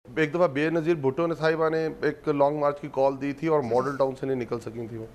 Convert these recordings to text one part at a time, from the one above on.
एक दफ़ा बेनज़ीर भुट्टो ने साहिबा ने एक लॉन्ग मार्च की कॉल दी थी और मॉडल टाउन से नहीं निकल सकी थी वो।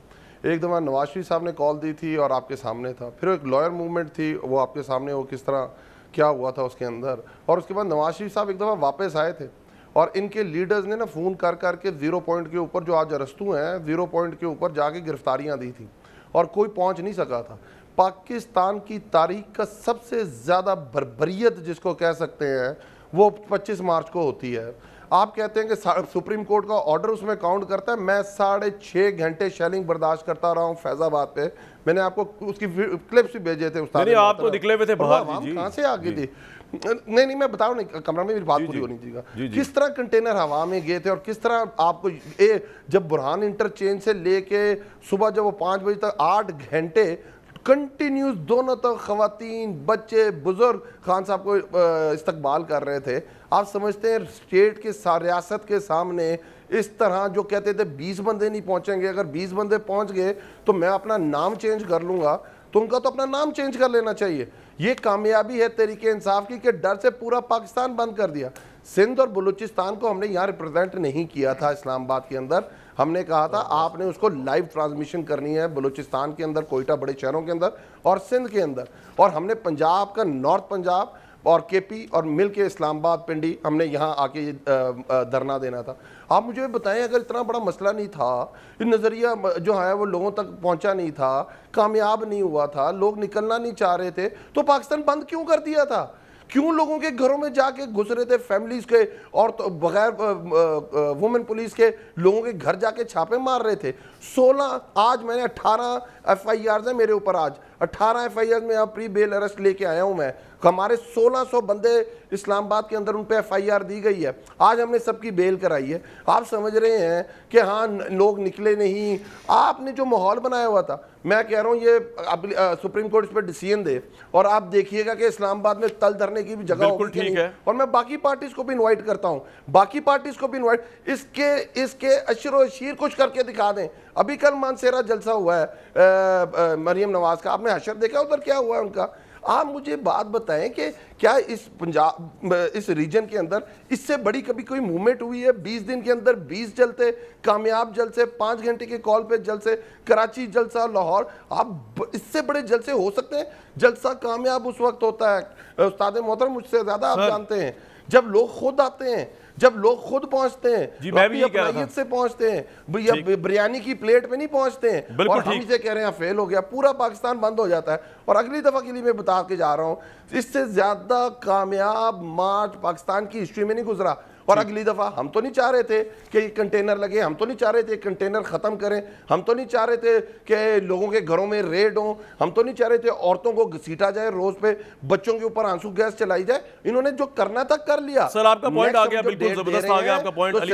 एक दफ़ा नवाज शरीफ साहब ने कॉल दी थी और आपके सामने था। फिर एक लॉयर मूवमेंट थी, वो आपके सामने, वो किस तरह क्या हुआ था उसके अंदर। और उसके बाद नवाज शरीफ साहब एक दफ़ा वापस आए थे और इनके लीडर्स ने ना फ़ोन कर करके 0 पॉइंट के ऊपर, जो आज अरस्तू हैं, 0 पॉइंट के ऊपर जाके गिरफ्तारियाँ दी थी और कोई पहुँच नहीं सका था। पाकिस्तान की तारीख का सबसे ज़्यादा बर्बरियत जिसको कह सकते हैं वो 25 मार्च को होती है। आप कहते हैं कि सुप्रीम कोर्ट का ऑर्डर उसमें काउंट करता है। मैं 6.5 घंटे शेलिंग बर्दाश्त करता रहा हूँ फैजाबाद पे। मैंने आपको उसकी क्लिप्स भी भेजे थे उस्ताद। नहीं, आप तो निकले हुए थे बाहर। कहाँ से आ गई थी? नहीं, मैं बताऊँ नहीं, कमरा में मेरी बात पूरी होनी चाहिए। किस तरह कंटेनर हवा में गए थे और किस तरह आपको जब बुरहान इंटरचेंज से लेके सुबह जब वो 5 बजे तक 8 घंटे कंटिन्यूस दोनों तक खवातीन, बच्चे, बुजुर्ग खान साहब को इस्तकबाल कर रहे थे। आप समझते हैं स्टेट के रियासत के सामने इस तरह जो कहते थे 20 बंदे नहीं पहुंचेंगे, अगर 20 बंदे पहुंच गए तो मैं अपना नाम चेंज कर लूंगा, तो उनका तो अपना नाम चेंज कर लेना चाहिए। ये कामयाबी है तहरीक इंसाफ की कि डर से पूरा पाकिस्तान बंद कर दिया। सिंध और बलूचिस्तान को हमने यहाँ रिप्रेजेंट नहीं किया था इस्लामाबाद के अंदर। हमने कहा था आपने उसको लाइव ट्रांसमिशन करनी है बलूचिस्तान के अंदर, कोयटा बड़े शहरों के अंदर और सिंध के अंदर। और हमने पंजाब का, नॉर्थ पंजाब और केपी और मिल के इस्लामाबाद पिंडी, हमने यहाँ आके धरना देना था। आप मुझे बताएं, अगर इतना बड़ा मसला नहीं था, नज़रिया जो है वो लोगों तक पहुँचा नहीं था, कामयाब नहीं हुआ था, लोग निकलना नहीं चाह रहे थे, तो पाकिस्तान बंद क्यों कर दिया था? क्यों लोगों के घरों में जाके घुस रहे थे, फैमिलीज के और तो बगैर वुमेन पुलिस के लोगों के घर जाके छापे मार रहे थे? 16 आज मैंने 18 FIR है मेरे ऊपर। आज 18 FIR में अब प्री बेल अरेस्ट लेके आया हूं मैं। हमारे 1600 बंदे इस्लामाबाद के अंदर, उन पे FIR दी गई है। आज हमने सबकी बेल कराई है। आप समझ रहे हैं कि हाँ लोग निकले नहीं। आपने जो माहौल बनाया हुआ था, मैं कह रहा हूँ ये सुप्रीम कोर्ट इस पर डिसीजन दे और आप देखिएगा कि इस्लामाबाद में तल धरने की भी जगह होगी ठीक है। और मैं बाकी पार्टीज को भी इन्वाइट करता हूँ, बाकी पार्टीज को भी इन्वाइट, इसके अशरो अशीर कुछ करके दिखा दें। अभी कल मानसेरा जलसा हुआ है मरियम नवाज का, आपने हशर देखा उधर क्या हुआ है उनका? आप मुझे बात बताएं कि क्या इस पंजाब, इस रीजन के अंदर इससे बड़ी कभी कोई मूवमेंट हुई है? 20 दिन के अंदर 20 जलसे, कामयाब जलसे, 5 घंटे के कॉल पे जलसे, कराची जलसा, लाहौर, आप इससे बड़े जलसे हो सकते हैं? जलसा कामयाब उस वक्त होता है उस्ताद मोहतरम, मुझसे ज्यादा आप जानते हैं, जब लोग खुद आते हैं, जब लोग खुद पहुंचते हैं, अपनी से पहुंचते हैं, बिरयानी की प्लेट पे नहीं पहुंचते हैं। और हम इसे कह रहे हैं फेल हो गया, पूरा पाकिस्तान बंद हो जाता है। और अगली दफा के लिए मैं बता के जा रहा हूं, इससे ज्यादा कामयाब मार्च पाकिस्तान की हिस्ट्री में नहीं गुजरा। और अगली दफा हम तो नहीं चाह रहे थे कि ये कंटेनर लगे, हम तो नहीं चाह रहे थे कंटेनर खत्म करें, हम तो नहीं चाह रहे थे कि लोगों के घरों में रेड हो, हम तो नहीं चाह रहे थे औरतों को घसीटा जाए, रोज पे बच्चों के ऊपर आंसू गैस चलाई जाए। इन्होंने जो करना था कर लिया। सर आपका पॉइंट आ गया, बिल्कुल जबरदस्त आ गया आपका पॉइंट। तो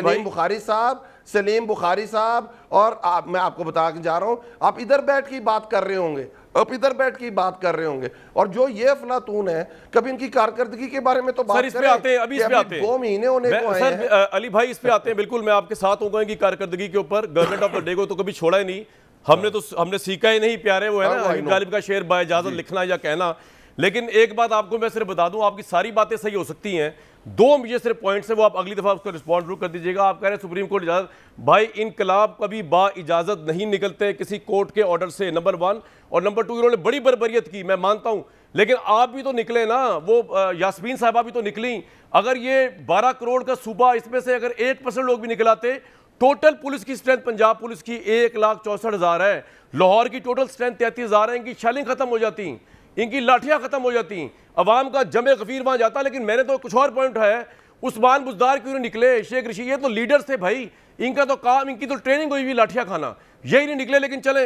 सलीम बुखारी साहब और मैं आपको बता के जा रहा हूं, आप इधर बैठ के बात कर रहे होंगे, आप इधर बैठ के बात कर रहे होंगे। और जो ये अफलातून है, कभी इनकी कारकर्दगी के बारे में तो बात इस पे आते हैं, अभी इस पे आते हैं, 2 महीने होने को आए हैं। अली भाई इस पे आते हैं, बिल्कुल मैं आपके साथ होगा कि कारकर्दगी के ऊपर गवर्नमेंट ऑफ द डे को तो कभी छोड़ा ही नहीं हमने सीखा ही नहीं, प्यारे वो है ना गालिब का शेर बाइजाजत लिखना या कहना। लेकिन एक बात आपको मैं सिर्फ बता दूं, आपकी सारी बातें सही हो सकती हैं, 2 मुझे सिर्फ पॉइंट्स है, वो आप अगली दफा उसको रिस्पॉन्ड जरूर कर दीजिएगा। आप कह रहे हैं सुप्रीम कोर्ट इजाजत, भाई इनकलाब कभी बा इजाजत नहीं निकलते किसी कोर्ट के ऑर्डर से, नंबर 1। और नंबर 2, इन्होंने बड़ी बर्बरियत की, मैं मानता हूं, लेकिन आप भी तो निकले ना, वो यास्मीन साहबा भी तो निकली। अगर ये 12 करोड़ का सूबा, इसमें से अगर 1% लोग भी निकलाते, टोटल पुलिस की स्ट्रेंथ पंजाब पुलिस की 1,64,000 है, लाहौर की टोटल स्ट्रेंथ 33,000 है, इनकी शेलिंग खत्म हो जाती, इनकी लाठियां खत्म हो जाती, अवाम का जमे गफीर वहां जाता। लेकिन मैंने तो कुछ और पॉइंट है, उस्मान बुजदार क्यों निकले, शेख ऋषि, ये तो लीडर्स थे भाई, इनका तो काम, इनकी तो ट्रेनिंग हुई हुई लाठियां खाना, यही नहीं निकले। लेकिन चले